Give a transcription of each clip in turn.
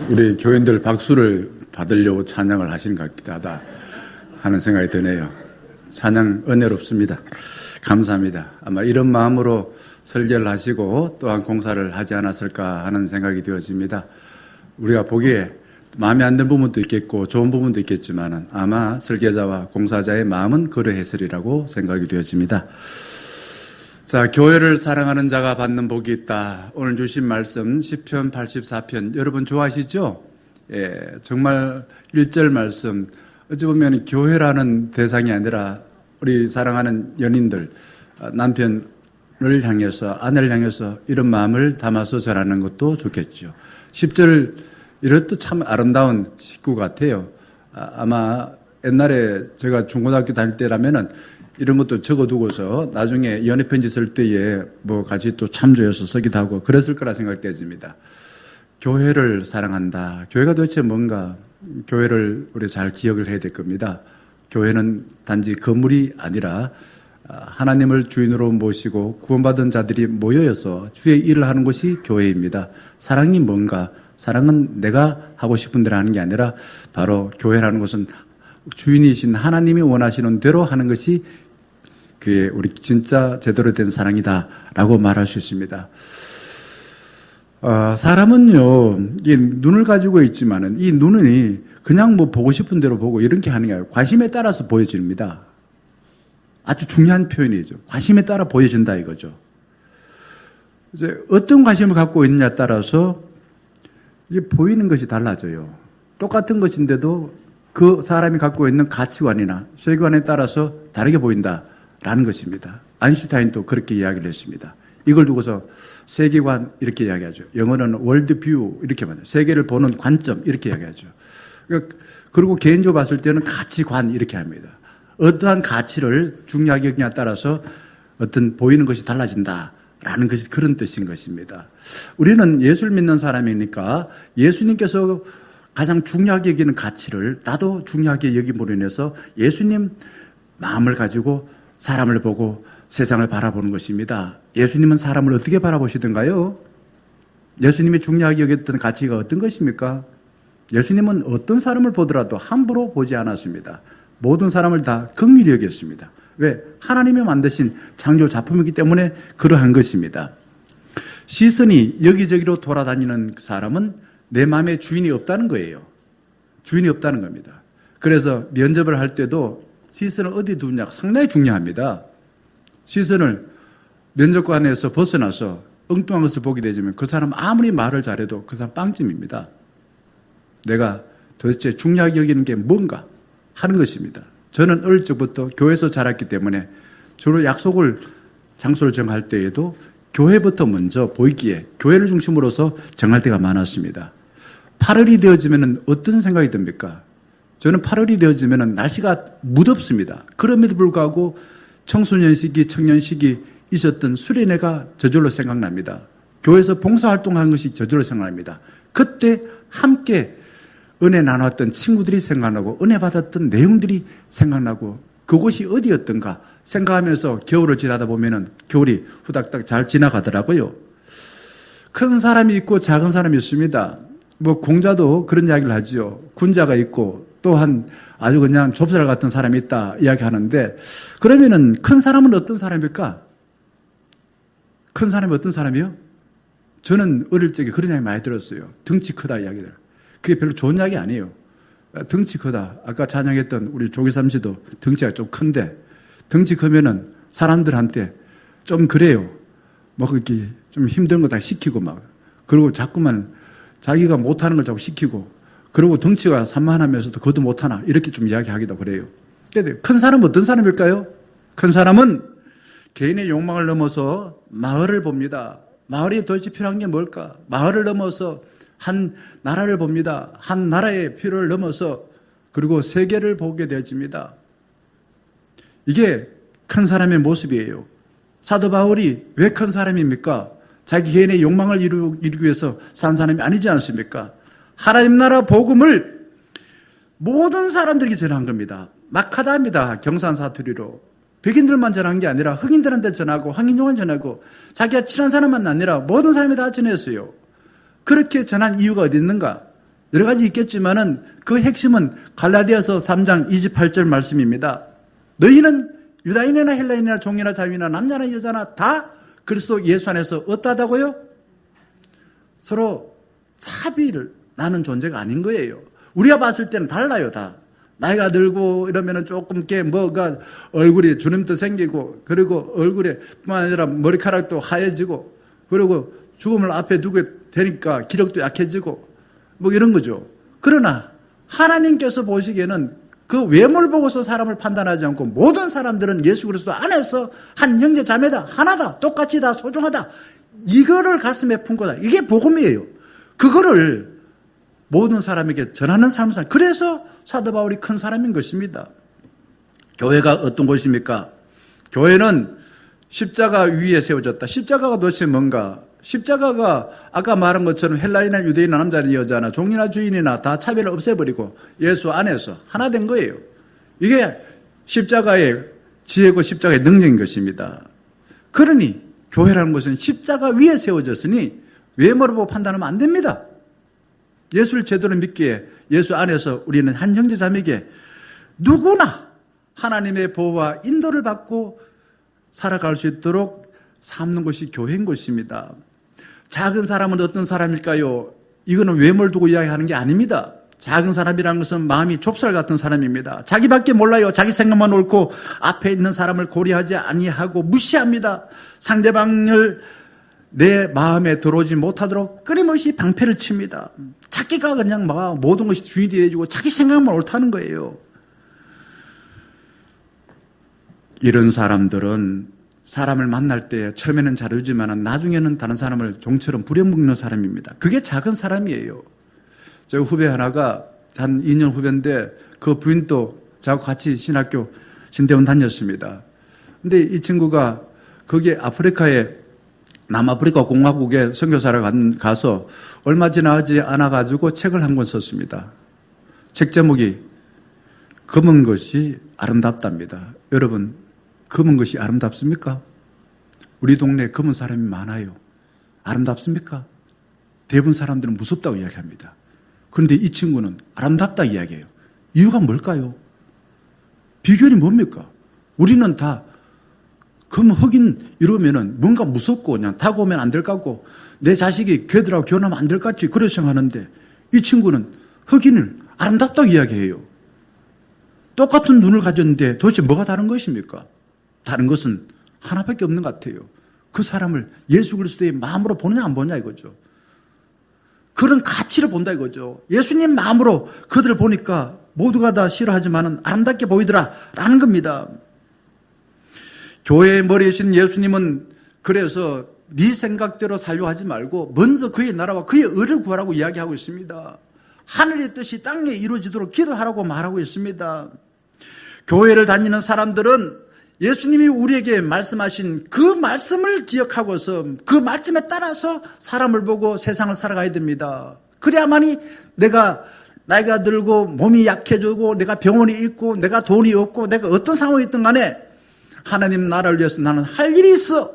우리 교인들 박수를 받으려고 찬양을 하시는 것 같기도 하다 하는 생각이 드네요. 찬양 은혜롭습니다. 감사합니다. 아마 이런 마음으로 설계를 하시고 또한 공사를 하지 않았을까 하는 생각이 되어집니다. 우리가 보기에 마음에 안 드는 부분도 있겠고 좋은 부분도 있겠지만 아마 설계자와 공사자의 마음은 그러했으리라고 생각이 되어집니다. 자, 교회를 사랑하는 자가 받는 복이 있다. 오늘 주신 말씀 시편 84편 여러분 좋아하시죠? 예, 정말 1절 말씀 어찌 보면 교회라는 대상이 아니라 우리 사랑하는 연인들 남편을 향해서 아내를 향해서 이런 마음을 담아서 전하는 것도 좋겠죠. 10절 이것도 참 아름다운 식구 같아요. 아마 옛날에 제가 중고등학교 다닐 때라면은 이런 것도 적어두고서 나중에 연애편지 쓸 때에 뭐 같이 또 참조해서 쓰기도 하고 그랬을 거라 생각되집니다. 교회를 사랑한다. 교회가 도대체 뭔가? 교회를 우리 잘 기억을 해야 될 겁니다. 교회는 단지 건물이 아니라 하나님을 주인으로 모시고 구원받은 자들이 모여서 주의 일을 하는 것이 교회입니다. 사랑이 뭔가? 사랑은 내가 하고 싶은 대로 하는 게 아니라 바로 교회라는 것은 주인이신 하나님이 원하시는 대로 하는 것이 그게 우리 진짜 제대로 된 사랑이다라고 말할 수 있습니다. 사람은요, 이 눈을 가지고 있지만은 이 눈이 그냥 뭐 보고 싶은 대로 보고 이런 게 하는 게 아니라 관심에 따라서 보여집니다. 아주 중요한 표현이죠. 관심에 따라 보여진다 이거죠. 이제 어떤 관심을 갖고 있느냐에 따라서 이게 보이는 것이 달라져요. 똑같은 것인데도 그 사람이 갖고 있는 가치관이나 세계관에 따라서 다르게 보인다라는 것입니다. 아인슈타인도 그렇게 이야기를 했습니다. 이걸 두고서 세계관 이렇게 이야기하죠. 영어는 월드뷰 이렇게 말해요. 세계를 보는 관점 이렇게 이야기하죠. 그리고 개인적으로 봤을 때는 가치관 이렇게 합니다. 어떠한 가치를 중요하게 여기냐에 따라서 어떤 보이는 것이 달라진다라는 것이 그런 뜻인 것입니다. 우리는 예수를 믿는 사람이니까 예수님께서 가장 중요하게 여기는 가치를 나도 중요하게 여김으로 인해서 예수님 마음을 가지고 사람을 보고 세상을 바라보는 것입니다. 예수님은 사람을 어떻게 바라보시던가요? 예수님이 중요하게 여겼던 가치가 어떤 것입니까? 예수님은 어떤 사람을 보더라도 함부로 보지 않았습니다. 모든 사람을 다 긍휼히 여겼습니다. 왜? 하나님이 만드신 창조 작품이기 때문에 그러한 것입니다. 시선이 여기저기로 돌아다니는 사람은 내 마음에 주인이 없다는 거예요. 주인이 없다는 겁니다. 그래서 면접을 할 때도 시선을 어디 두느냐가 상당히 중요합니다. 시선을 면접관에서 벗어나서 엉뚱한 것을 보게 되지만 그 사람 아무리 말을 잘해도 그 사람 빵점입니다. 내가 도대체 중요하게 여기는 게 뭔가 하는 것입니다. 저는 어릴 적부터 교회에서 자랐기 때문에 주로 약속을 장소를 정할 때에도 교회부터 먼저 보이기에 교회를 중심으로서 정할 때가 많았습니다. 8월이 되어지면 어떤 생각이 듭니까? 저는 8월이 되어지면 날씨가 무덥습니다. 그럼에도 불구하고 청소년 시기, 청년 시기 있었던 수련회가 저절로 생각납니다. 교회에서 봉사활동하는 것이 저절로 생각납니다. 그때 함께 은혜 나눴던 친구들이 생각나고 은혜 받았던 내용들이 생각나고 그곳이 어디였던가 생각하면서 겨울을 지나다 보면은 겨울이 후닥닥 잘 지나가더라고요. 큰 사람이 있고 작은 사람이 있습니다. 뭐 공자도 그런 이야기를 하죠. 군자가 있고 또한 아주 그냥 좁쌀 같은 사람이 있다 이야기하는데 그러면은 큰 사람은 어떤 사람일까? 큰 사람이 어떤 사람이요? 저는 어릴 적에 그런 이야기 많이 들었어요. 덩치 크다 이야기들. 그게 별로 좋은 이야기 아니에요. 덩치 크다. 아까 찬양했던 우리 조기삼 씨도 덩치가 좀 큰데 덩치 크면은 사람들한테 좀 그래요. 뭐 그렇게 좀 힘든 거 다 시키고 막 그리고 자꾸만 자기가 못하는 걸 자꾸 시키고 그리고 덩치가 산만하면서도 그것도 못하나 이렇게 좀 이야기하기도 그래요. 근데 큰 사람은 어떤 사람일까요? 큰 사람은 개인의 욕망을 넘어서 마을을 봅니다. 마을이 도대체 필요한 게 뭘까? 마을을 넘어서 한 나라를 봅니다. 한 나라의 필요를 넘어서 그리고 세계를 보게 되어집니다. 이게 큰 사람의 모습이에요. 사도 바울이 왜 큰 사람입니까? 자기 개인의 욕망을 이루기 위해서 산 사람이 아니지 않습니까? 하나님 나라 복음을 모든 사람들에게 전한 겁니다. 막하다합니다. 경산 사투리로. 백인들만 전한 게 아니라 흑인들한테 전하고 황인종한테 전하고 자기가 친한 사람만 아니라 모든 사람이 다 전했어요. 그렇게 전한 이유가 어디 있는가? 여러 가지 있겠지만은 그 핵심은 갈라디아서 3장 28절 말씀입니다. 너희는 유다인이나 헬라인이나 종이나 자유이나 남자나 여자나 다 그리스도 예수 안에서 어떠하다고요? 서로 차비를 나는 존재가 아닌 거예요. 우리가 봤을 때는 달라요, 다. 나이가 들고 이러면은 조금 뭐가 얼굴이 주름도 생기고, 그리고 얼굴에 뿐만 아니라 머리카락도 하얘지고, 그리고 죽음을 앞에 두게 되니까 기력도 약해지고, 뭐 이런 거죠. 그러나 하나님께서 보시기에는 그 외모를 보고서 사람을 판단하지 않고 모든 사람들은 예수 그리스도 안에서 한 형제 자매다, 하나다, 똑같이 다 소중하다. 이거를 가슴에 품고다. 이게 복음이에요. 그거를 모든 사람에게 전하는 삶을 살. 그래서 사도 바울이 큰 사람인 것입니다. 교회가 어떤 곳입니까? 교회는 십자가 위에 세워졌다. 십자가가 도대체 뭔가? 십자가가 아까 말한 것처럼 헬라인이나 유대인이나 남자나 여자나 종이나 주인이나 다 차별을 없애버리고 예수 안에서 하나 된 거예요. 이게 십자가의 지혜고 십자가의 능력인 것입니다. 그러니 교회라는 것은 십자가 위에 세워졌으니 외모를 보고 판단하면 안 됩니다. 예수를 제대로 믿기에 예수 안에서 우리는 한 형제 자매에게 누구나 하나님의 보호와 인도를 받고 살아갈 수 있도록 삼는 것이 교회인 것입니다. 작은 사람은 어떤 사람일까요? 이거는 외모를 두고 이야기하는 게 아닙니다. 작은 사람이라는 것은 마음이 좁쌀 같은 사람입니다. 자기밖에 몰라요. 자기 생각만 옳고 앞에 있는 사람을 고려하지 아니하고 무시합니다. 상대방을 내 마음에 들어오지 못하도록 끊임없이 방패를 칩니다. 자기가 그냥 막 모든 것이 주인이 되어주고 자기 생각만 옳다는 거예요. 이런 사람들은 사람을 만날 때 처음에는 잘해주지만 나중에는 다른 사람을 종처럼 부려먹는 사람입니다. 그게 작은 사람이에요. 저 후배 하나가 한 2년 후배인데 그 부인도 저하고 같이 신학교 신대원 다녔습니다. 근데 이 친구가 거기에 아프리카에 남아프리카 공화국에 선교사를 가서 얼마 지나지 않아가지고 책을 한 권 썼습니다. 책 제목이 검은 것이 아름답답니다. 여러분, 검은 것이 아름답습니까? 우리 동네에 검은 사람이 많아요. 아름답습니까? 대부분 사람들은 무섭다고 이야기합니다. 그런데 이 친구는 아름답다 이야기해요. 이유가 뭘까요? 비결이 뭡니까? 우리는 다 검은 흑인 이러면은 뭔가 무섭고 그냥 다가오면 안 될 것 같고 내 자식이 걔들하고 결혼하면 안 될 것 같지 그렇게 생각하는데 이 친구는 흑인을 아름답다고 이야기해요. 똑같은 눈을 가졌는데 도대체 뭐가 다른 것입니까? 다른 것은 하나밖에 없는 것 같아요. 그 사람을 예수 그리스도의 마음으로 보느냐 안 보느냐 이거죠. 그런 가치를 본다 이거죠. 예수님 마음으로 그들을 보니까 모두가 다 싫어하지만 아름답게 보이더라 라는 겁니다. 교회의 머리이신 예수님은 그래서 네 생각대로 살려고 하지 말고 먼저 그의 나라와 그의 의를 구하라고 이야기하고 있습니다. 하늘의 뜻이 땅에 이루어지도록 기도하라고 말하고 있습니다. 교회를 다니는 사람들은 예수님이 우리에게 말씀하신 그 말씀을 기억하고서 그 말씀에 따라서 사람을 보고 세상을 살아가야 됩니다. 그래야만이 내가 나이가 들고 몸이 약해지고 내가 병원에 있고 내가 돈이 없고 내가 어떤 상황이 있든 간에 하나님 나라를 위해서 나는 할 일이 있어.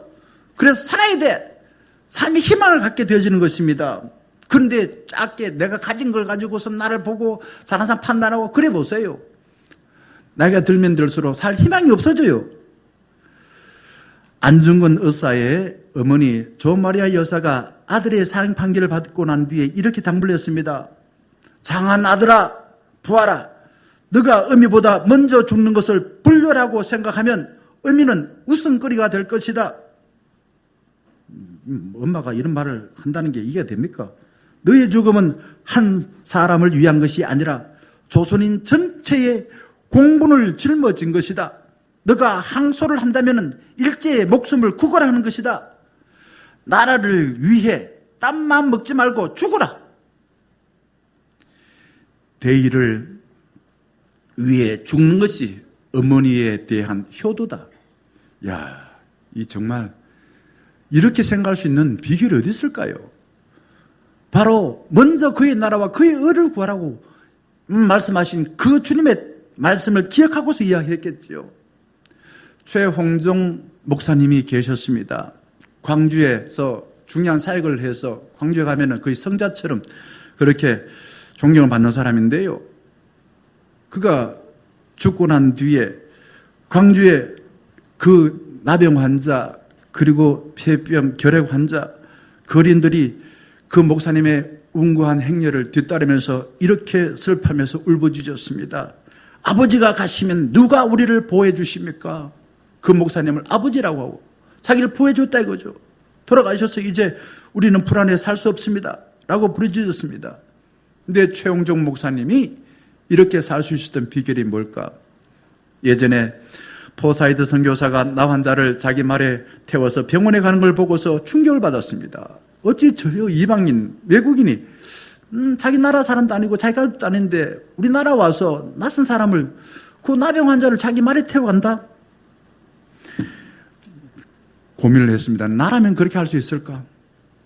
그래서 살아야 돼. 삶의 희망을 갖게 되어지는 것입니다. 그런데 작게 내가 가진 걸 가지고서 나를 보고 다른 사람 판단하고 그래 보세요. 나이가 들면 들수록 살 희망이 없어져요. 안중근 의사의 어머니 조마리아 여사가 아들의 사형 판결을 받고 난 뒤에 이렇게 당부를 했습니다. 장한 아들아 부하라. 너가 어미보다 먼저 죽는 것을 불효라고 생각하면 어미는 웃음거리가 될 것이다. 엄마가 이런 말을 한다는 게 이해가 됩니까? 너의 죽음은 한 사람을 위한 것이 아니라 조선인 전체의 공분을 짊어진 것이다. 너가 항소를 한다면 일제의 목숨을 구걸하는 하는 것이다. 나라를 위해 땀만 먹지 말고 죽어라. 대의를 위해 죽는 것이 어머니에 대한 효도다. 야, 이 정말 이렇게 생각할 수 있는 비결이 어디 있을까요? 바로 먼저 그의 나라와 그의 의를 구하라고 말씀하신 그 주님의 말씀을 기억하고서 이야기했겠지요. 최홍종 목사님이 계셨습니다. 광주에서 중요한 사역을 해서 광주에 가면은 거의 성자처럼 그렇게 존경을 받는 사람인데요. 그가 죽고 난 뒤에 광주에 그 나병 환자 그리고 폐병 결핵 환자 거린들이 그 목사님의 운고한 행렬을 뒤따르면서 이렇게 슬퍼하면서 울부짖었습니다. 아버지가 가시면 누가 우리를 보호해 주십니까? 그 목사님을 아버지라고 하고 자기를 보호해 줬다 이거죠. 돌아가셔서 이제 우리는 불안해 살 수 없습니다 라고 부르짖었습니다. 근데 최홍종 목사님이 이렇게 살 수 있었던 비결이 뭘까? 예전에 포사이드 선교사가 나 환자를 자기 말에 태워서 병원에 가는 걸 보고서 충격을 받았습니다. 어찌 저 이방인, 외국인이 자기 나라 사람도 아니고 자기 가족도 아닌데 우리나라 와서 낯선 사람을 그 나병 환자를 자기 말에 태워간다? 고민을 했습니다. 나라면 그렇게 할 수 있을까?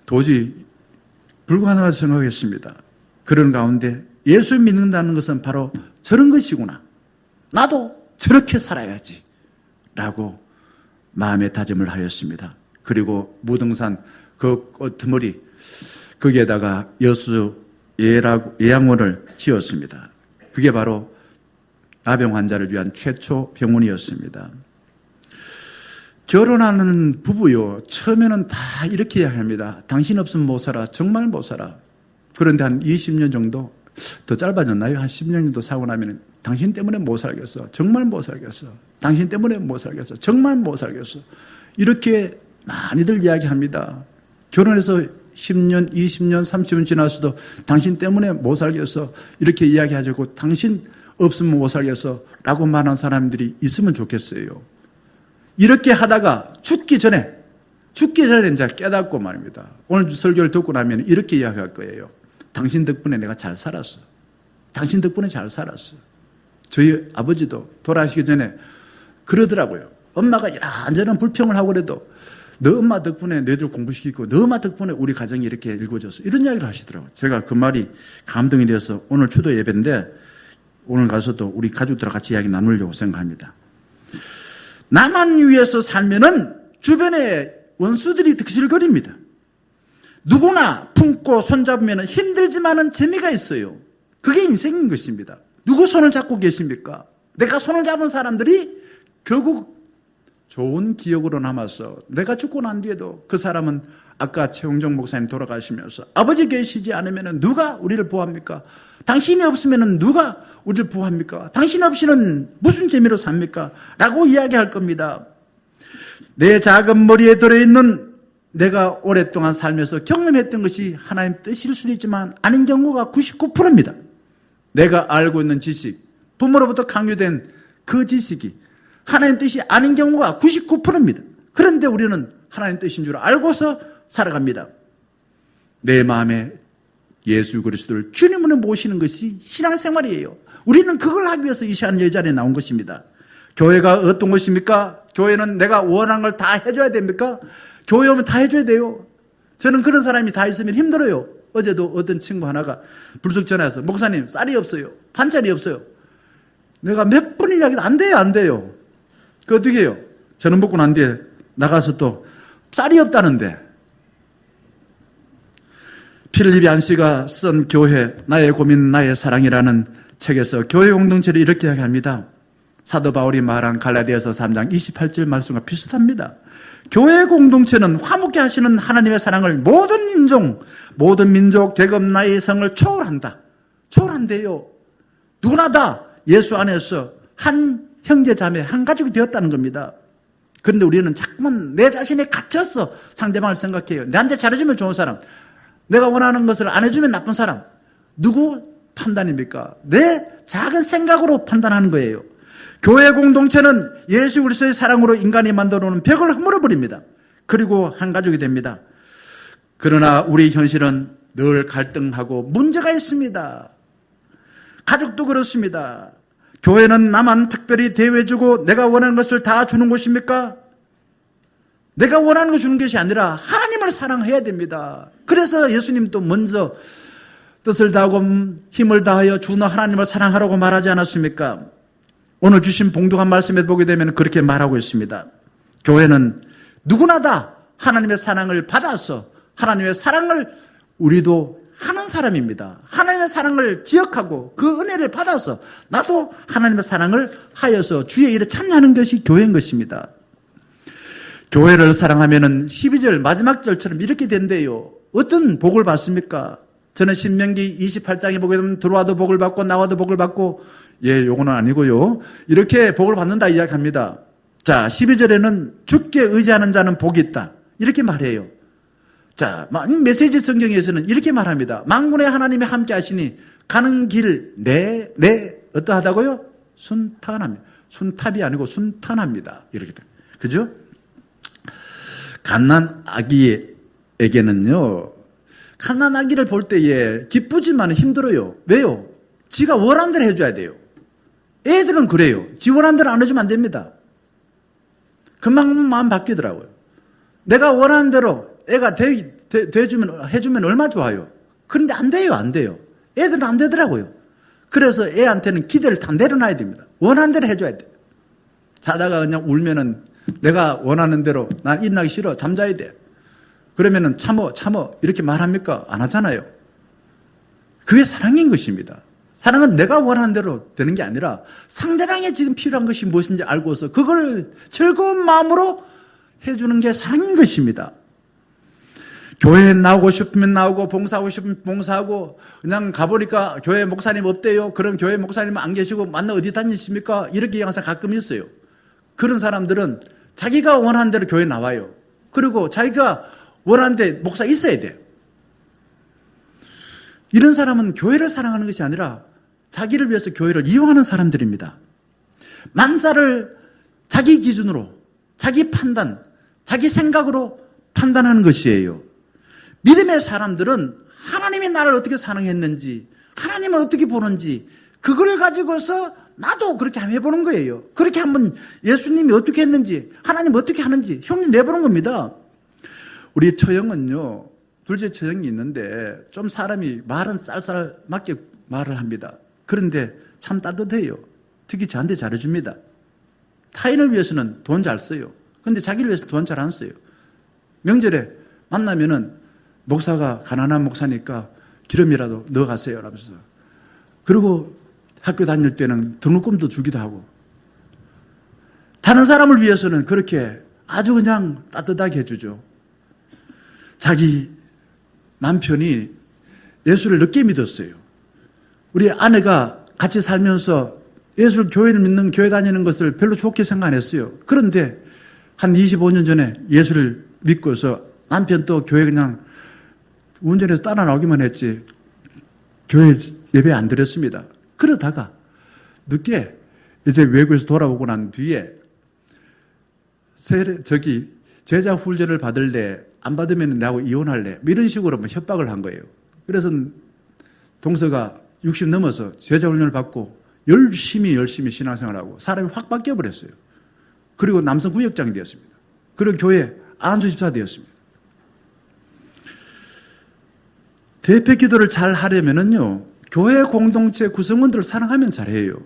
도저히 불가능하다고 생각했습니다. 그런 가운데 예수 믿는다는 것은 바로 저런 것이구나. 나도 저렇게 살아야지 라고 마음의 다짐을 하였습니다. 그리고 무등산 그 끄트머리 거기에다가 여수 예양원을 지었습니다. 그게 바로 나병 환자를 위한 최초 병원이었습니다. 결혼하는 부부요, 처음에는 다 이렇게 이야기합니다. 당신 없으면 못 살아. 정말 못 살아. 그런데 한 20년 정도 더 짧아졌나요? 한 10년 정도 사고 나면 당신 때문에 못 살겠어. 정말 못 살겠어. 당신 때문에 못 살겠어. 정말 못 살겠어. 이렇게 많이들 이야기합니다. 결혼해서 10년, 20년, 30년 지나서도 당신 때문에 못 살겠어. 이렇게 이야기하자고 당신 없으면 못 살겠어. 라고 말하는 사람들이 있으면 좋겠어요. 이렇게 하다가 죽기 전에 이제 깨닫고 말입니다. 오늘 설교를 듣고 나면 이렇게 이야기할 거예요. 당신 덕분에 내가 잘 살았어. 당신 덕분에 잘 살았어. 저희 아버지도 돌아가시기 전에 그러더라고요. 엄마가 이런저런 불평을 하고 그래도 너 엄마 덕분에 너희들 공부시키고 너 엄마 덕분에 우리 가정이 이렇게 일궈졌어. 이런 이야기를 하시더라고요. 제가 그 말이 감동이 되어서 오늘 추도 예배인데 오늘 가서도 우리 가족들과 같이 이야기 나누려고 생각합니다. 나만 위해서 살면은 주변에 원수들이 득실거립니다. 누구나 품고 손잡으면 힘들지만은 재미가 있어요. 그게 인생인 것입니다. 누구 손을 잡고 계십니까? 내가 손을 잡은 사람들이 결국 좋은 기억으로 남아서 내가 죽고 난 뒤에도 그 사람은 아까 최홍정 목사님 돌아가시면서 아버지 계시지 않으면 누가 우리를 보호합니까? 당신이 없으면 누가 우리를 보호합니까? 당신 없이는 무슨 재미로 삽니까? 라고 이야기할 겁니다. 내 작은 머리에 들어있는 내가 오랫동안 살면서 경험했던 것이 하나님 뜻일 수도 있지만 아닌 경우가 99%입니다. 내가 알고 있는 지식, 부모로부터 강요된 그 지식이 하나님 뜻이 아닌 경우가 99%입니다. 그런데 우리는 하나님 뜻인 줄 알고서 살아갑니다. 내 마음에 예수 그리스도를 주님으로 모시는 것이 신앙생활이에요. 우리는 그걸 하기 위해서 이 시간 이 자리에 나온 것입니다. 교회가 어떤 것입니까? 교회는 내가 원하는 걸 다 해줘야 됩니까? 교회 오면 다 해줘야 돼요. 저는 그런 사람이 다 있으면 힘들어요. 어제도 어떤 친구 하나가 불쑥 전화해서 목사님 쌀이 없어요. 반찬이 없어요. 내가 몇 번 이야기도 안 돼요. 그 어떻게 해요? 저는 먹고 난 뒤에 나가서 또 쌀이 없다는데 필립 얀 씨가 쓴 교회 나의 고민 나의 사랑이라는 책에서 교회 공동체를 이렇게 이야기합니다. 사도 바울이 말한 갈라디아서 3장 28절 말씀과 비슷합니다. 교회 공동체는 화목케 하시는 하나님의 사랑을 모든 인종, 모든 민족, 계급, 나이, 성을 초월한다. 초월한대요. 누구나 다 예수 안에서 한 형제 자매, 한 가족이 되었다는 겁니다. 그런데 우리는 자꾸만 내 자신에 갇혀서 상대방을 생각해요. 내한테 잘해주면 좋은 사람, 내가 원하는 것을 안 해주면 나쁜 사람. 누구 판단입니까? 내 작은 생각으로 판단하는 거예요. 교회 공동체는 예수 그리스도의 사랑으로 인간이 만들어 놓은 벽을 허물어버립니다. 그리고 한 가족이 됩니다. 그러나 우리 현실은 늘 갈등하고 문제가 있습니다. 가족도 그렇습니다. 교회는 나만 특별히 대우해주고 내가 원하는 것을 다 주는 곳입니까? 내가 원하는 거 주는 것이 아니라 하나님을 사랑해야 됩니다. 그래서 예수님도 먼저 뜻을 다하고 힘을 다하여 주 하나님을 사랑하라고 말하지 않았습니까? 오늘 주신 봉독한 말씀에 보게 되면 그렇게 말하고 있습니다. 교회는 누구나 다 하나님의 사랑을 받아서 하나님의 사랑을 우리도 하는 사람입니다. 하나님의 사랑을 기억하고 그 은혜를 받아서 나도 하나님의 사랑을 하여서 주의 일에 참여하는 것이 교회인 것입니다. 교회를 사랑하면은 12절 마지막 절처럼 이렇게 된대요. 어떤 복을 받습니까? 저는 신명기 28장에 보게 되면 들어와도 복을 받고 나와도 복을 받고, 요거는 아니고요. 이렇게 복을 받는다 이야기합니다. 자, 12절에는 주께 의지하는 자는 복이 있다. 이렇게 말해요. 자, 메시지 성경에서는 이렇게 말합니다. 만군의 하나님이 함께 하시니 가는 길 어떠하다고요? 순탄합니다. 순탑이 아니고 순탄합니다. 이렇게 돼. 그죠? 갓난 아기에게는요, 갓난 아기를 볼 때에 기쁘지만 힘들어요. 왜요? 지가 원하는 대로 해줘야 돼요. 애들은 그래요. 지 원하는 대로 안 해주면 안 됩니다. 금방 마음 바뀌더라고요. 내가 원하는 대로 애가 해주면 얼마나 좋아요. 그런데 안 돼요, 안 돼요. 애들은 안 되더라고요. 그래서 애한테는 기대를 다 내려놔야 됩니다. 원하는 대로 해줘야 돼요. 자다가 그냥 울면은 내가 원하는 대로 난 일어나기 싫어, 잠자야 돼. 그러면은 참어 이렇게 말합니까? 안 하잖아요. 그게 사랑인 것입니다. 사랑은 내가 원하는 대로 되는 게 아니라 상대방이 지금 필요한 것이 무엇인지 알고서 그걸 즐거운 마음으로 해주는 게 사랑인 것입니다. 교회에 나오고 싶으면 나오고 봉사하고 싶으면 봉사하고 그냥 가보니까 교회 목사님 없대요. 그럼 교회 목사님 안 계시고 만나 어디 다니십니까? 이렇게 항상 가끔 있어요. 그런 사람들은 자기가 원하는 대로 교회에 나와요. 그리고 자기가 원하는 데 목사 있어야 돼요. 이런 사람은 교회를 사랑하는 것이 아니라 자기를 위해서 교회를 이용하는 사람들입니다. 만사를 자기 기준으로, 자기 판단, 자기 생각으로 판단하는 것이에요. 믿음의 사람들은 하나님이 나를 어떻게 사랑했는지, 하나님은 어떻게 보는지, 그걸 가지고서 나도 그렇게 한번 해보는 거예요. 그렇게 한번 예수님이 어떻게 했는지, 하나님 어떻게 하는지 흉내 내보는 겁니다. 우리 처형은요, 둘째 처형이 있는데 좀 사람이 말은 쌀쌀맞게 말을 합니다. 그런데 참 따뜻해요. 특히 저한테 잘해줍니다. 타인을 위해서는 돈 잘 써요. 그런데 자기를 위해서 돈 잘 안 써요. 명절에 만나면은 목사가 가난한 목사니까 기름이라도 넣어가세요 라면서. 그리고 학교 다닐 때는 등록금도 주기도 하고. 다른 사람을 위해서는 그렇게 아주 그냥 따뜻하게 해주죠. 자기 남편이 예수를 늦게 믿었어요. 우리 아내가 같이 살면서 예수를 교회를 믿는, 교회 다니는 것을 별로 좋게 생각 안 했어요. 그런데 한 25년 전에 예수를 믿고서 남편 또 교회 그냥 운전해서 따라 나오기만 했지 교회 예배 안 드렸습니다. 그러다가 늦게 이제 외국에서 돌아오고 난 뒤에 제자 훈련을 받을래, 안 받으면 나하고 이혼할래, 뭐 이런 식으로 협박을 한 거예요. 그래서 동서가 60 넘어서 제자 훈련을 받고 열심히 신앙생활하고 사람이 확 바뀌어버렸어요. 그리고 남성 구역장이 되었습니다. 그리고 교회 안수집사 되었습니다. 대표 기도를 잘 하려면은요, 교회 공동체 구성원들을 사랑하면 잘해요.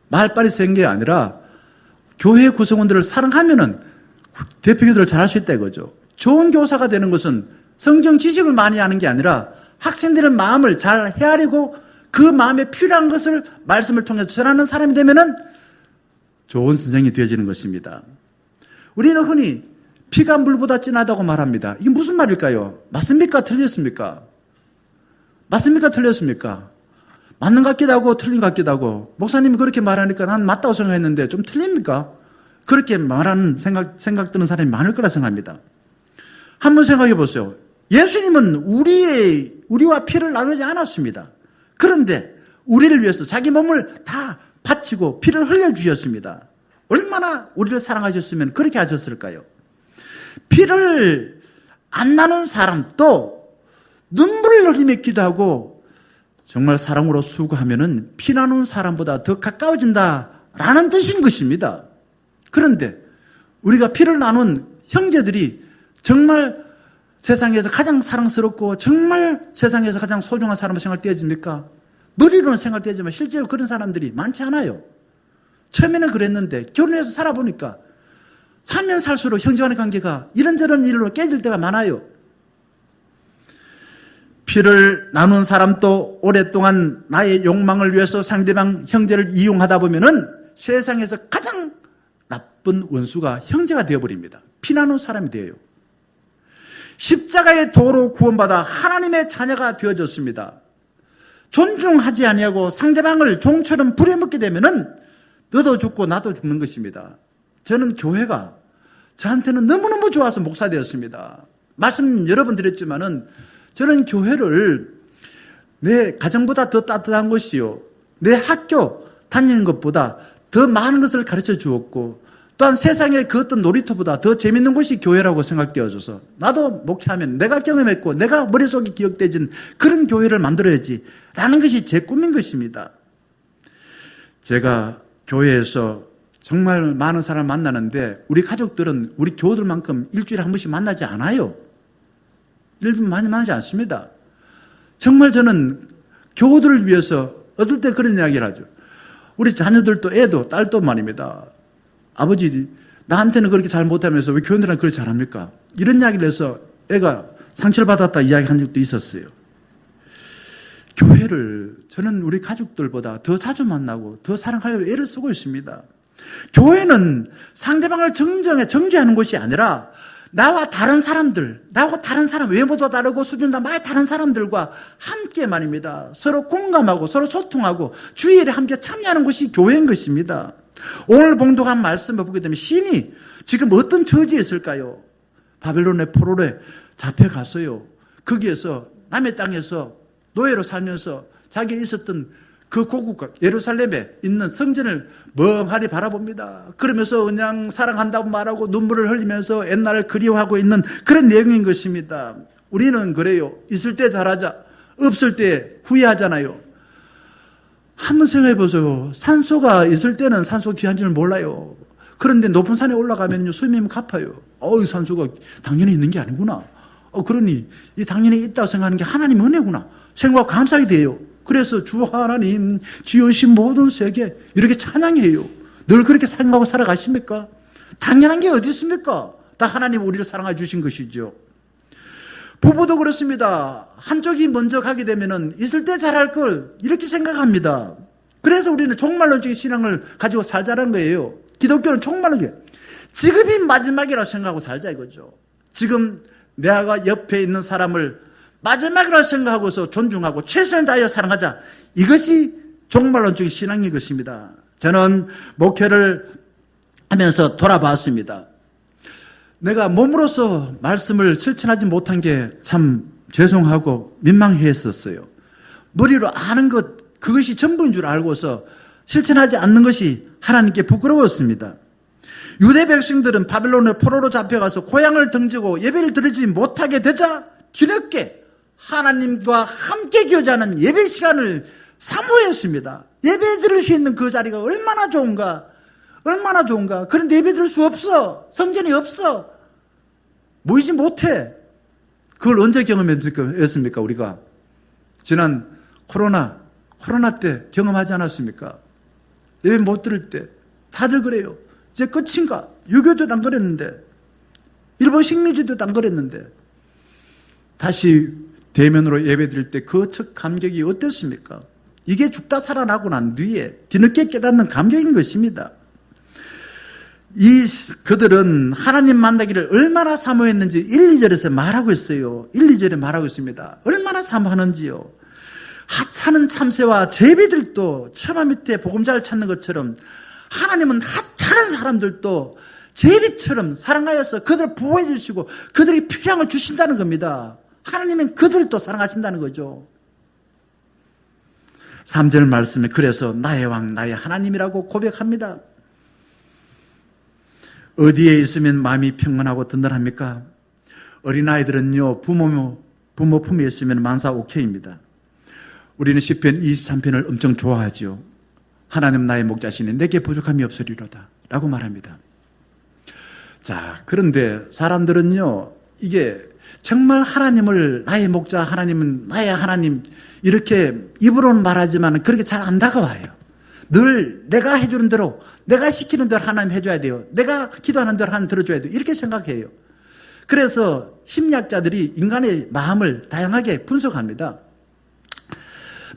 말빨이 센 게 아니라 교회 구성원들을 사랑하면은 대표 기도를 잘 할 수 있다 이거죠. 좋은 교사가 되는 것은 성경 지식을 많이 하는 게 아니라 학생들의 마음을 잘 헤아리고 그 마음에 필요한 것을 말씀을 통해서 전하는 사람이 되면은 좋은 선생이 되어지는 것입니다. 우리는 흔히 피가 물보다 진하다고 말합니다. 이게 무슨 말일까요? 맞습니까? 틀렸습니까? 맞습니까? 틀렸습니까? 맞는 것 같기도 하고 틀린 것 같기도 하고, 목사님이 그렇게 말하니까 난 맞다고 생각했는데 좀 틀립니까? 그렇게 말하는 생각 드는 사람이 많을 거라 생각합니다. 한번 생각해 보세요. 예수님은 우리와 피를 나누지 않았습니다. 그런데 우리를 위해서 자기 몸을 다 바치고 피를 흘려주셨습니다. 얼마나 우리를 사랑하셨으면 그렇게 하셨을까요? 피를 안 나눈 사람도 눈물을 흘리며 기도하고 정말 사랑으로 수고하면은 피 나눈 사람보다 더 가까워진다라는 뜻인 것입니다. 그런데 우리가 피를 나눈 형제들이 정말 세상에서 가장 사랑스럽고 정말 세상에서 가장 소중한 사람으로 생각을 떼어집니까? 머리로는 생각을 떼지만 실제로 그런 사람들이 많지 않아요. 처음에는 그랬는데 결혼해서 살아보니까 살면 살수록 형제간의 관계가 이런저런 일로 깨질 때가 많아요. 피를 나눈 사람도 오랫동안 나의 욕망을 위해서 상대방 형제를 이용하다 보면은 세상에서 가장 나쁜 원수가 형제가 되어버립니다. 피 나눈 사람이 돼요. 십자가의 도로 구원받아 하나님의 자녀가 되어졌습니다. 존중하지 아니하고 상대방을 종처럼 부려먹게 되면은 너도 죽고 나도 죽는 것입니다. 저는 교회가 저한테는 너무너무 좋아서 목사 되었습니다. 말씀 여러 번 드렸지만은 저는 교회를 내 가정보다 더 따뜻한 것이요, 내 학교 다니는 것보다 더 많은 것을 가르쳐 주었고, 또한 세상의 그 어떤 놀이터보다 더 재밌는 것이 교회라고 생각되어져서 나도 목회하면 내가 경험했고 내가 머릿속에 기억되진 그런 교회를 만들어야지 라는 것이 제 꿈인 것입니다. 제가 교회에서 정말 많은 사람을 만나는데 우리 가족들은 우리 교우들만큼 일주일에 한 번씩 만나지 않아요. 일본 많이 만나지 않습니다. 정말 저는 교우들을 위해서 어떨 때 그런 이야기를 하죠. 우리 자녀들도 애도 딸도 말입니다. 아버지 나한테는 그렇게 잘 못하면서 왜 교우들한테 그렇게 잘합니까? 이런 이야기를 해서 애가 상처를 받았다 이야기한 적도 있었어요. 교회를 저는 우리 가족들보다 더 자주 만나고 더 사랑하려고 애를 쓰고 있습니다. 교회는 상대방을 정죄하는 것이 아니라 나와 다른 사람들, 나하고 다른 사람, 외모도 다르고 수준도 많이 다른 사람들과 함께 말입니다. 서로 공감하고 서로 소통하고 주일에 함께 참여하는 것이 교회인 것입니다. 오늘 봉독한 말씀을 보게 되면 신이 지금 어떤 처지에 있을까요? 바벨론의 포로에 잡혀갔어요. 거기에서 남의 땅에서 노예로 살면서 자기가 있었던 그 고국 예루살렘에 있는 성전을 멍하니 바라봅니다. 그러면서 그냥 사랑한다고 말하고 눈물을 흘리면서 옛날을 그리워하고 있는 그런 내용인 것입니다. 우리는 그래요. 있을 때 잘하자, 없을 때 후회하잖아요. 한번 생각해 보세요. 산소가 있을 때는 산소 귀한 줄 몰라요. 그런데 높은 산에 올라가면 수명이 갚아요. 이 산소가 당연히 있는 게 아니구나. 그러니 이 당연히 있다고 생각하는 게 하나님 은혜구나 생각하고 감사하게 돼요. 그래서 주 하나님 지으신 모든 세계 이렇게 찬양해요. 늘 그렇게 생각하고 살아가십니까? 당연한 게 어디 있습니까? 다 하나님 우리를 사랑해 주신 것이죠. 부부도 그렇습니다. 한쪽이 먼저 가게 되면은 있을 때 잘할 걸 이렇게 생각합니다. 그래서 우리는 종말론적인 신앙을 가지고 살자는 거예요. 기독교는 종말론적, 지금이 마지막이라고 생각하고 살자 이거죠. 지금 내가 옆에 있는 사람을 마지막이라고 생각하고서 존중하고 최선을 다하여 사랑하자. 이것이 종말론적인 신앙인 것입니다. 저는 목회를 하면서 돌아봤습니다. 내가 몸으로서 말씀을 실천하지 못한 게 참 죄송하고 민망했었어요. 머리로 아는 것, 그것이 전부인 줄 알고서 실천하지 않는 것이 하나님께 부끄러웠습니다. 유대 백성들은 바벨론의 포로로 잡혀가서 고향을 등지고 예배를 드리지 못하게 되자 뒤늦게 하나님과 함께 교제하는 예배 시간을 사모했습니다. 예배 드릴 수 있는 그 자리가 얼마나 좋은가, 얼마나 좋은가. 그런데 예배 드릴 수 없어. 성전이 없어. 모이지 못해. 그걸 언제 경험했습니까, 우리가? 지난 코로나 때 경험하지 않았습니까? 예배 못 드릴 때. 다들 그래요. 이제 끝인가? 유교도 안 그랬는데, 일본 식민지도 안 그랬는데, 다시 대면으로 예배 드릴 때 그 첫 감격이 어땠습니까? 이게 죽다 살아나고 난 뒤에 뒤늦게 깨닫는 감격인 것입니다. 그들은 하나님 만나기를 얼마나 사모했는지 1, 2절에서 말하고 있어요. 1, 2절에 말하고 있습니다. 얼마나 사모하는지요. 하찮은 참새와 제비들도 처마 밑에 보금자를 찾는 것처럼 하나님은 하찮은 사람들도 제비처럼 사랑하여서 그들을 보호해 주시고 그들이 필요함을 주신다는 겁니다. 하나님은 그들을 또 사랑하신다는 거죠. 3절 말씀에 그래서 나의 왕 나의 하나님이라고 고백합니다. 어디에 있으면 마음이 평안하고 든든합니까? 어린아이들은요 부모 품에 있으면 만사 오케이입니다. 우리는 시편 23편을 엄청 좋아하죠. 하나님 나의 목자시니 내게 부족함이 없으리로다 라고 말합니다. 자, 그런데 사람들은요 이게 정말 하나님을 나의 목자, 하나님은 나의 하나님 이렇게 입으로는 말하지만 그렇게 잘 안 다가와요. 늘 내가 해주는 대로, 내가 시키는 대로 하나님 해줘야 돼요. 내가 기도하는 대로 하나님 들어줘야 돼요. 이렇게 생각해요. 그래서 심리학자들이 인간의 마음을 다양하게 분석합니다.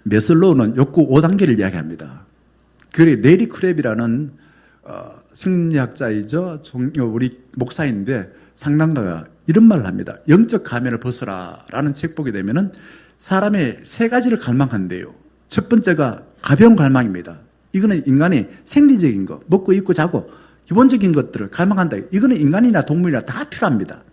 메슬로우는 욕구 5단계를 이야기합니다. 그래 네리 크랩이라는 심리학자이죠. 우리 목사인데 상담가가 이런 말을 합니다. 영적 가면을 벗어라라는 책 보게 되면은 사람의 세 가지를 갈망한대요. 첫 번째가 가벼운 갈망입니다. 이거는 인간의 생리적인 거, 먹고 입고 자고 기본적인 것들을 갈망한다. 이거는 인간이나 동물이나 다 필요합니다.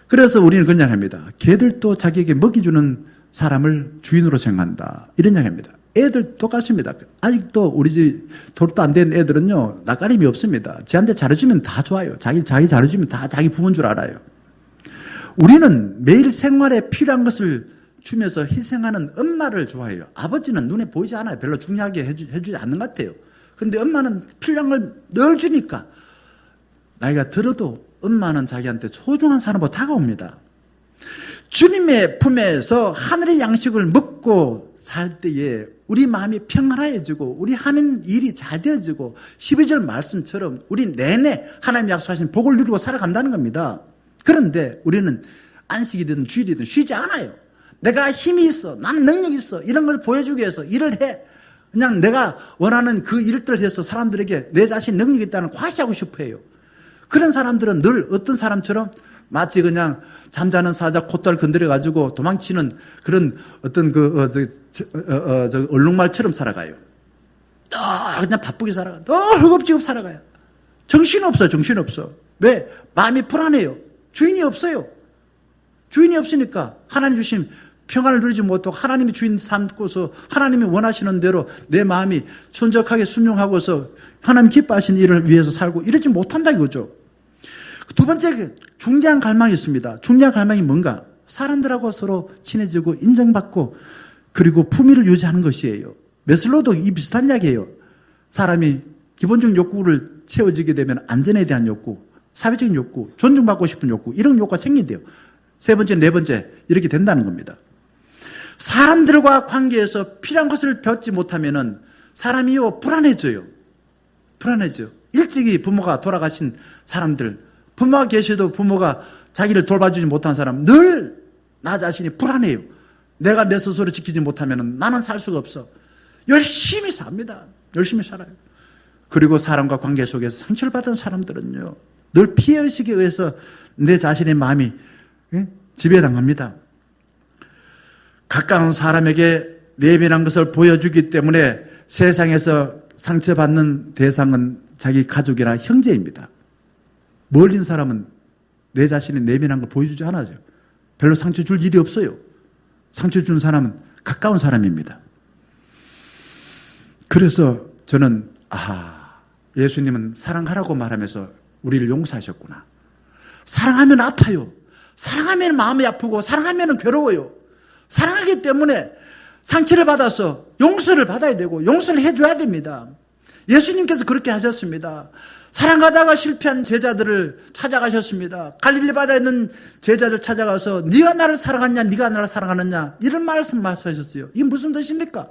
그래서 우리는 그런 이야기합니다. 개들도 자기에게 먹이주는 사람을 주인으로 생각한다. 이런 이야기합니다. 애들 똑같습니다. 아직도 우리 집 돌도 안 된 애들은요, 낯가림이 없습니다. 지한테 잘해주면 다 좋아요. 자기 잘해주면 다 자기 부모인 줄 알아요. 우리는 매일 생활에 필요한 것을 주면서 희생하는 엄마를 좋아해요. 아버지는 눈에 보이지 않아요. 별로 중요하게 해주지 않는 것 같아요. 근데 엄마는 필요한 걸 늘 주니까 나이가 들어도 엄마는 자기한테 소중한 사람으로 다가옵니다. 주님의 품에서 하늘의 양식을 먹고 살 때에 우리 마음이 평안해지고 우리 하는 일이 잘 되어지고 12절 말씀처럼 우리 내내 하나님 약속하신 복을 누리고 살아간다는 겁니다. 그런데 우리는 안식이든 주일이든 쉬지 않아요. 내가 힘이 있어, 나는 능력이 있어, 이런 걸 보여주기 위해서 일을 해. 그냥 내가 원하는 그 일들을 해서 사람들에게 내 자신 능력이 있다는 과시하고 싶어 해요. 그런 사람들은 늘 어떤 사람처럼 마치 그냥 잠자는 사자 콧다를 건드려가지고 도망치는 그런 어떤 얼룩말처럼 살아가요. 그냥 바쁘게 살아가요. 허겁지겁 살아가요. 정신없어. 왜? 마음이 불안해요. 주인이 없어요. 주인이 없으니까 하나님 주신 평안을 누리지 못하고 하나님이 주인 삼고서 하나님이 원하시는 대로 내 마음이 순적하게 순종하고서 하나님 기뻐하시는 일을 위해서 살고 이러지 못한다 이거죠. 두 번째 중대한 갈망이 있습니다. 중대한 갈망이 뭔가? 사람들하고 서로 친해지고 인정받고 그리고 품위를 유지하는 것이에요. 메슬로도 이 비슷한 이야기예요. 사람이 기본적인 욕구를 채워지게 되면 안전에 대한 욕구, 사회적인 욕구, 존중받고 싶은 욕구 이런 욕구가 생긴대요. 세 번째, 네 번째 이렇게 된다는 겁니다. 사람들과 관계에서 필요한 것을 배우지 못하면은 사람이요 불안해져요. 일찍이 부모가 돌아가신 사람들, 부모가 계셔도 부모가 자기를 돌봐주지 못한 사람 늘 나 자신이 불안해요. 내가 내 스스로 지키지 못하면은 나는 살 수가 없어. 열심히 삽니다. 열심히 살아요. 그리고 사람과 관계 속에서 상처를 받은 사람들은요 늘 피해의식에 의해서 내 자신의 마음이 지배당합니다. 가까운 사람에게 내면한 것을 보여주기 때문에 세상에서 상처받는 대상은 자기 가족이나 형제입니다. 멀린 사람은 내 자신의 내면한 걸 보여주지 않아요. 별로 상처 줄 일이 없어요. 상처 주는 사람은 가까운 사람입니다. 그래서 저는 예수님은 사랑하라고 말하면서 우리를 용서하셨구나. 사랑하면 아파요. 사랑하면 마음이 아프고 사랑하면 괴로워요. 사랑하기 때문에 상처를 받아서 용서를 받아야 되고 용서를 해줘야 됩니다. 예수님께서 그렇게 하셨습니다. 사랑하다가 실패한 제자들을 찾아가셨습니다. 갈릴리 바다에 있는 제자들 찾아가서 네가 나를 사랑하냐 네가 나를 사랑하느냐 이런 말씀하셨어요. 이게 무슨 뜻입니까?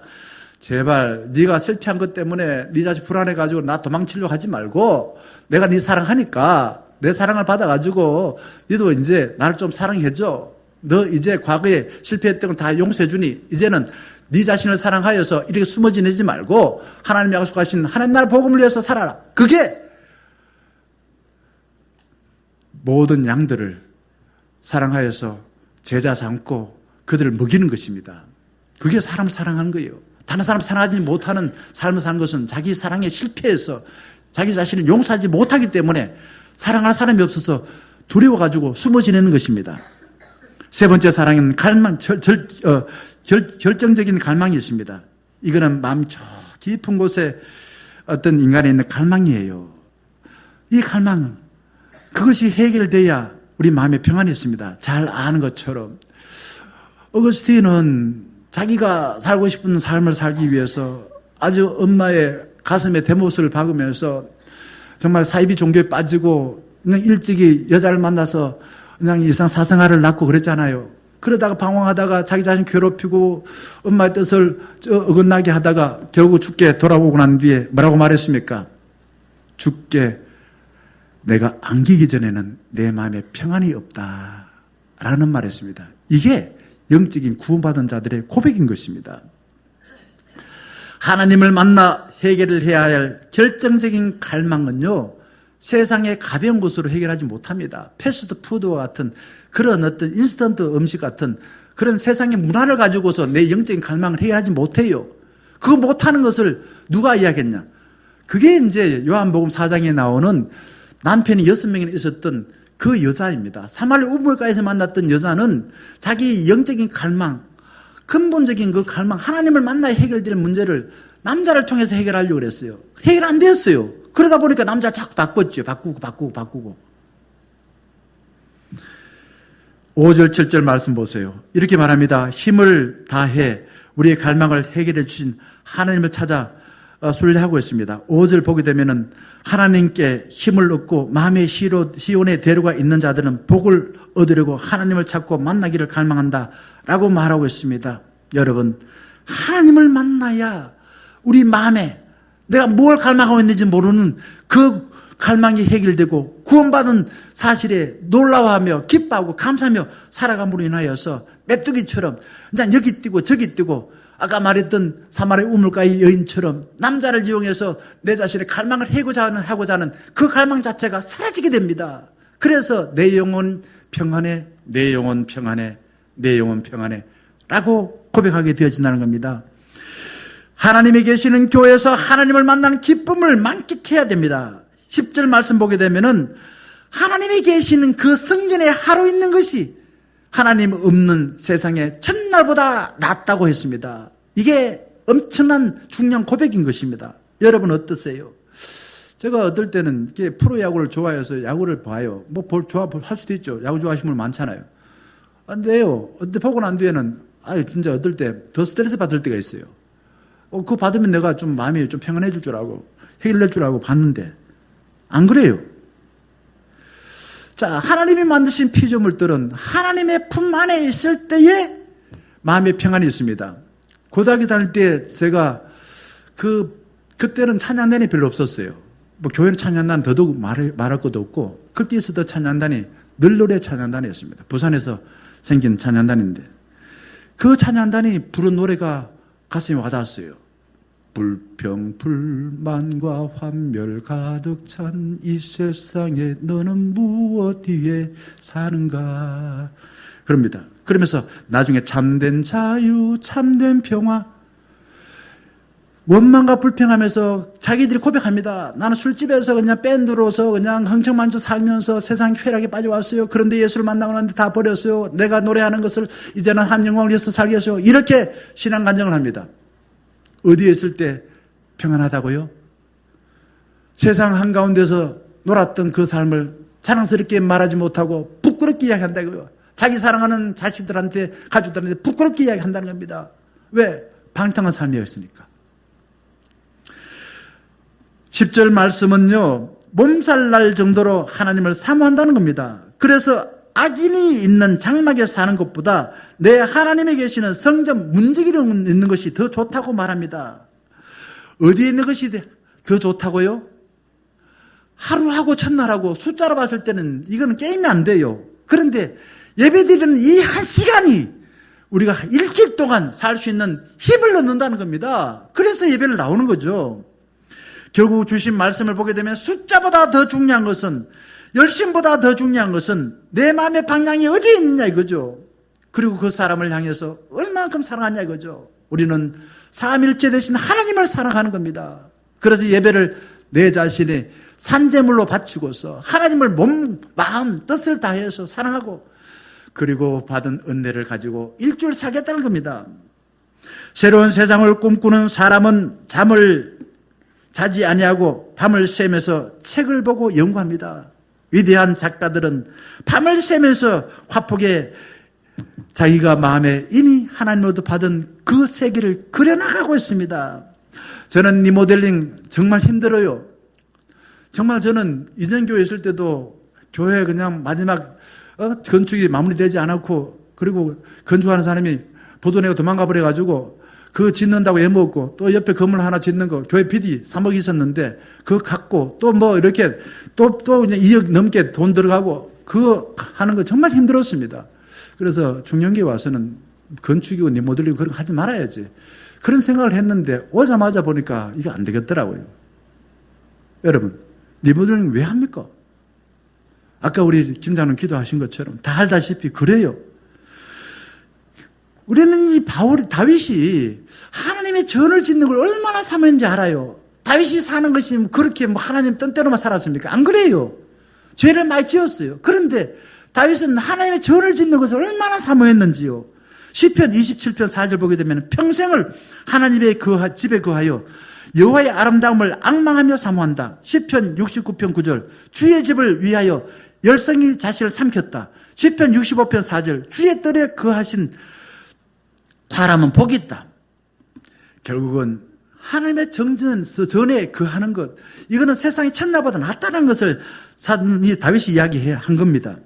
제발 네가 실패한 것 때문에 네 자식 불안해가지고 나 도망치려고 하지 말고 내가 네 사랑하니까 내 사랑을 받아가지고 너도 이제 나를 좀 사랑해줘. 너 이제 과거에 실패했던 건 다 용서해주니 이제는 네 자신을 사랑하여서 이렇게 숨어 지내지 말고 하나님이 약속하신 하나님 나라 복음을 위해서 살아라. 그게 모든 양들을 사랑하여서 제자 삼고 그들을 먹이는 것입니다. 그게 사람을 사랑하는 거예요. 다른 사람 사랑하지 못하는 삶을 사는 것은 자기 사랑에 실패해서 자기 자신을 용서하지 못하기 때문에 사랑할 사람이 없어서 두려워가지고 숨어 지내는 것입니다. 세 번째 사랑은 결정적인 갈망이 있습니다. 이거는 마음 저 깊은 곳에 어떤 인간에 있는 갈망이에요. 이 갈망은 그것이 해결돼야 우리 마음에 평안이 있습니다. 잘 아는 것처럼 어거스틴은 자기가 살고 싶은 삶을 살기 위해서 아주 엄마의 가슴에 대못을 박으면서 정말 사이비 종교에 빠지고 그냥 일찍이 여자를 만나서 그냥 이상 사생활을 낳고 그랬잖아요. 그러다가 방황하다가 자기 자신 괴롭히고 엄마의 뜻을 어긋나게 하다가 결국 죽게 돌아오고 난 뒤에 뭐라고 말했습니까? 죽게 내가 안기기 전에는 내 마음에 평안이 없다라는 말이었습니다. 이게 영적인 구원받은 자들의 고백인 것입니다. 하나님을 만나 해결을 해야 할 결정적인 갈망은요, 세상의 가벼운 것으로 해결하지 못합니다. 패스트푸드와 같은 그런 어떤 인스턴트 음식 같은 그런 세상의 문화를 가지고서 내 영적인 갈망을 해결하지 못해요. 그거 못하는 것을 누가 이야기했냐? 그게 이제 요한복음 4장에 나오는 남편이 6명이나 있었던 그 여자입니다. 사마리 우물가에서 만났던 여자는 자기 영적인 갈망, 근본적인 그 갈망, 하나님을 만나야 해결될 문제를 남자를 통해서 해결하려고 그랬어요. 해결 안 됐어요. 그러다 보니까 남자를 자꾸 바꿨죠. 바꾸고. 5절, 7절 말씀 보세요. 이렇게 말합니다. 힘을 다해 우리의 갈망을 해결해 주신 하나님을 찾아 순례하고 있습니다. 5절 보게 되면은 하나님께 힘을 얻고 마음의 시온의 대로가 있는 자들은 복을 얻으려고 하나님을 찾고 만나기를 갈망한다 라고 말하고 있습니다. 여러분, 하나님을 만나야 우리 마음에 내가 뭘 갈망하고 있는지 모르는 그 갈망이 해결되고 구원받은 사실에 놀라워하며 기뻐하고 감사하며 살아감으로 인하여서 메뚜기처럼 그냥 여기 뛰고 저기 뛰고 아까 말했던 사마리 우물가의 여인처럼 남자를 이용해서 내 자신의 갈망을 하고자 하는 그 갈망 자체가 사라지게 됩니다. 그래서 내 영혼 평안해, 내 영혼 평안해, 내 영혼 평안해 라고 고백하게 되어진다는 겁니다. 하나님이 계시는 교회에서 하나님을 만나는 기쁨을 만끽해야 됩니다. 10절 말씀 보게 되면은 하나님이 계시는 그 성전에 하루 있는 것이 하나님 없는 세상에 첫날보다 낫다고 했습니다. 이게 엄청난 중요한 고백인 것입니다. 여러분 어떠세요? 제가 어떨 때는 프로야구를 좋아해서 야구를 봐요. 할 수도 있죠. 야구 좋아하시는 분 많잖아요. 근데요, 어때 보고 난 뒤에는 진짜 어떨 때 더 스트레스 받을 때가 있어요. 그거 받으면 내가 좀 마음이 좀 평안해질 줄 알고 해결될 줄 알고 봤는데 안 그래요. 자, 하나님이 만드신 피조물들은 하나님의 품 안에 있을 때에 마음의 평안이 있습니다. 고등학교 다닐 때 제가 그때는 찬양단이 별로 없었어요. 교회는 찬양단 더더욱 말할 것도 없고 그때 있었던 찬양단이 늘 노래 찬양단이었습니다. 부산에서 생긴 찬양단인데 그 찬양단이 부른 노래가 가슴에 와닿았어요. 불평, 불만과 환멸 가득 찬 이 세상에 너는 무엇 위에 사는가? 그럽니다. 그러면서 나중에 참된 자유, 참된 평화, 원망과 불평하면서 자기들이 고백합니다. 나는 술집에서 그냥 밴드로서 그냥 흥청만져 살면서 세상 쾌락에 빠져왔어요. 그런데 예수를 만나고 났는데 다 버렸어요. 내가 노래하는 것을 이제는 한 영광을 위해서 살겠어요. 이렇게 신앙 간증을 합니다. 어디에 있을 때 평안하다고요? 세상 한가운데서 놀았던 그 삶을 자랑스럽게 말하지 못하고 부끄럽게 이야기한다고요. 자기 사랑하는 자식들한테, 가족들한테 부끄럽게 이야기한다는 겁니다. 왜? 방탕한 삶이었으니까. 10절 말씀은요, 몸살 날 정도로 하나님을 사모한다는 겁니다. 그래서 악인이 있는 장막에 사는 것보다 내 하나님에 계시는 성전 문지기로 있는 것이 더 좋다고 말합니다. 어디에 있는 것이 더 좋다고요? 하루하고 첫날하고 숫자로 봤을 때는 이거는 게임이 안 돼요. 그런데 예배드리는 이 한 시간이 우리가 일주일 동안 살 수 있는 힘을 얻는다는 겁니다. 그래서 예배를 나오는 거죠. 결국 주신 말씀을 보게 되면 숫자보다 더 중요한 것은, 열심보다 더 중요한 것은 내 마음의 방향이 어디에 있느냐 이거죠. 그리고 그 사람을 향해서 얼마만큼 사랑하냐 이거죠. 우리는 삼일체 되신 하나님을 사랑하는 겁니다. 그래서 예배를 내 자신의 산제물로 바치고서 하나님을 몸, 마음, 뜻을 다해서 사랑하고 그리고 받은 은혜를 가지고 일주일 살겠다는 겁니다. 새로운 세상을 꿈꾸는 사람은 잠을 자지 아니하고 밤을 새면서 책을 보고 연구합니다. 위대한 작가들은 밤을 새면서 화폭에 자기가 마음에 이미 하나님으로부터 받은 그 세계를 그려나가고 있습니다. 저는 리모델링 정말 힘들어요. 정말 저는 이전 교회 있을 때도 교회 그냥 마지막 건축이 마무리되지 않았고 그리고 건축하는 사람이 보도내고 도망가 버려가지고 그거 짓는다고 애먹고 또 옆에 건물 하나 짓는 거 교회 PD 3억 있었는데 그거 갖고 또 뭐 이렇게 또 그냥 2억 넘게 돈 들어가고 그거 하는 거 정말 힘들었습니다. 그래서 중년기에 와서는 건축이고 리모델링 그런 거 하지 말아야지. 그런 생각을 했는데 오자마자 보니까 이게 안 되겠더라고요. 여러분, 리모델링 왜 합니까? 아까 우리 김 장로님 기도하신 것처럼 다 알다시피 그래요. 우리는 이 다윗이 하나님의 전을 짓는 걸 얼마나 사모했는지 알아요. 다윗이 사는 것이 그렇게 뭐 하나님 뜻대로만 살았습니까? 안 그래요. 죄를 많이 지었어요. 그런데 다윗은 하나님의 전을 짓는 것을 얼마나 사모했는지요. 시편 27편 4절 보게 되면 평생을 하나님의 집에 거하여 여호와의 아름다움을 앙망하며 사모한다. 시편 69편 9절 주의 집을 위하여 열성이 자신을 삼켰다. 시편 65편 4절 주의 뜰에 거하신 사람은 복이 있다. 결국은 하나님의 전에 거하는 것, 이거는 세상의 천나보다 낫다는 것을 다윗이 이야기한 겁니다.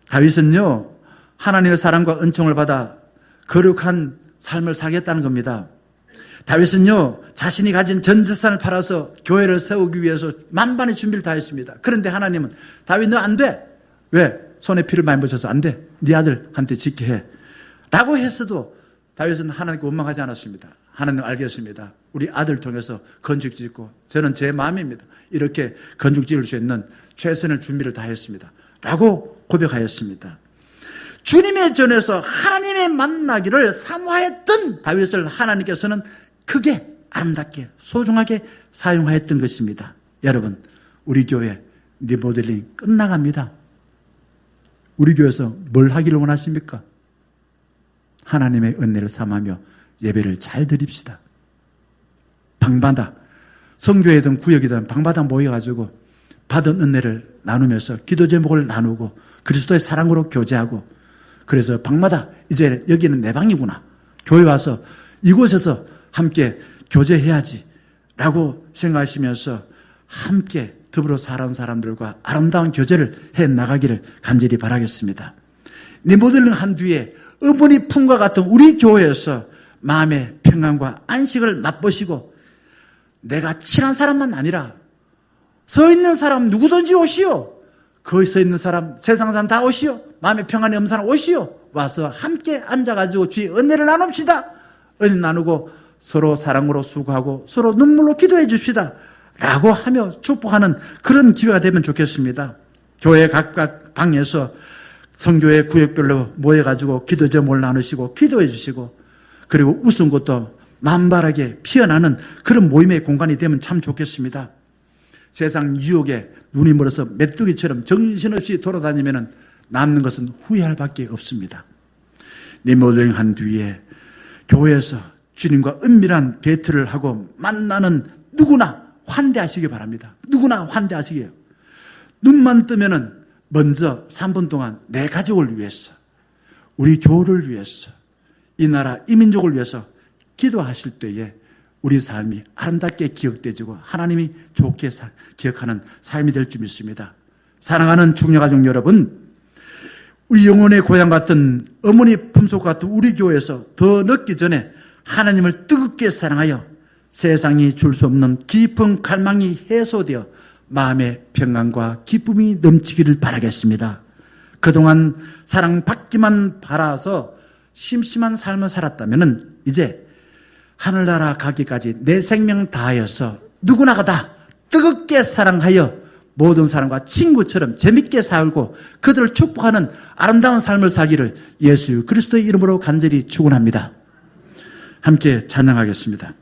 다윗은요, 하나님의 사랑과 은총을 받아 거룩한 삶을 살겠다는 겁니다. 다윗은요, 자신이 가진 전 재산을 팔아서 교회를 세우기 위해서 만반의 준비를 다 했습니다. 그런데 하나님은 다윗 너 안 돼. 왜? 손에 피를 많이 묻혀서 안 돼. 네 아들한테 짓게 해. 라고 했어도 다윗은 하나님께 원망하지 않았습니다. 하나님 알겠습니다. 우리 아들 통해서 건축 짓고 저는 제 마음입니다. 이렇게 건축 지을 수 있는 최선의 준비를 다 했습니다. 라고 고백하였습니다. 주님의 전에서 하나님의 만나기를 사모하였던 다윗을 하나님께서는 크게 아름답게 소중하게 사용하였던 것입니다. 여러분, 우리 교회 리모델링 끝나갑니다. 우리 교회에서 뭘 하기를 원하십니까? 하나님의 은혜를 삼하며 예배를 잘 드립시다. 방마다 성교회든 구역이든 방마다 모여가지고 받은 은혜를 나누면서 기도 제목을 나누고 그리스도의 사랑으로 교제하고, 그래서 방마다 이제 여기는 내 방이구나, 교회 와서 이곳에서 함께 교제해야지 라고 생각하시면서 함께 더불어 살아온 사람들과 아름다운 교제를 해나가기를 간절히 바라겠습니다. 리모델링 한 뒤에 어머니 품과 같은 우리 교회에서 마음의 평안과 안식을 맛보시고, 내가 친한 사람만 아니라 서 있는 사람 누구든지 오시오. 거기 서 있는 사람, 세상 사람 다 오시오. 마음의 평안이 없는 사람 오시오. 와서 함께 앉아가지고 주의 은혜를 나눕시다. 은혜 나누고 서로 사랑으로 수고하고 서로 눈물로 기도해 줍시다 라고 하며 축복하는 그런 기회가 되면 좋겠습니다. 교회 각각 방에서 성교회 구역별로 모여가지고 기도 제목을 나누시고 기도해 주시고, 그리고 웃은 것도 만발하게 피어나는 그런 모임의 공간이 되면 참 좋겠습니다. 세상 유혹에 눈이 멀어서 메뚜기처럼 정신없이 돌아다니면 남는 것은 후회할 밖에 없습니다. 리모델링 한 뒤에 교회에서 주님과 은밀한 데이트를 하고 만나는 누구나 환대하시기 바랍니다. 누구나 환대하시게요. 눈만 뜨면은 먼저 3분 동안 내 가족을 위해서, 우리 교회를 위해서, 이 나라 이 민족을 위해서 기도하실 때에 우리 삶이 아름답게 기억되지고 하나님이 좋게 기억하는 삶이 될 줄 믿습니다. 사랑하는 중녀가족 여러분, 우리 영혼의 고향 같은 어머니 품속 같은 우리 교회에서 더 늦기 전에 하나님을 뜨겁게 사랑하여 세상이 줄 수 없는 깊은 갈망이 해소되어 마음의 평안과 기쁨이 넘치기를 바라겠습니다. 그동안 사랑받기만 바라서 심심한 삶을 살았다면 이제 하늘나라 가기까지 내 생명 다하여서 누구나가 다 뜨겁게 사랑하여 모든 사람과 친구처럼 재밌게 살고 그들을 축복하는 아름다운 삶을 살기를 예수 그리스도의 이름으로 간절히 축원합니다. 함께 찬양하겠습니다.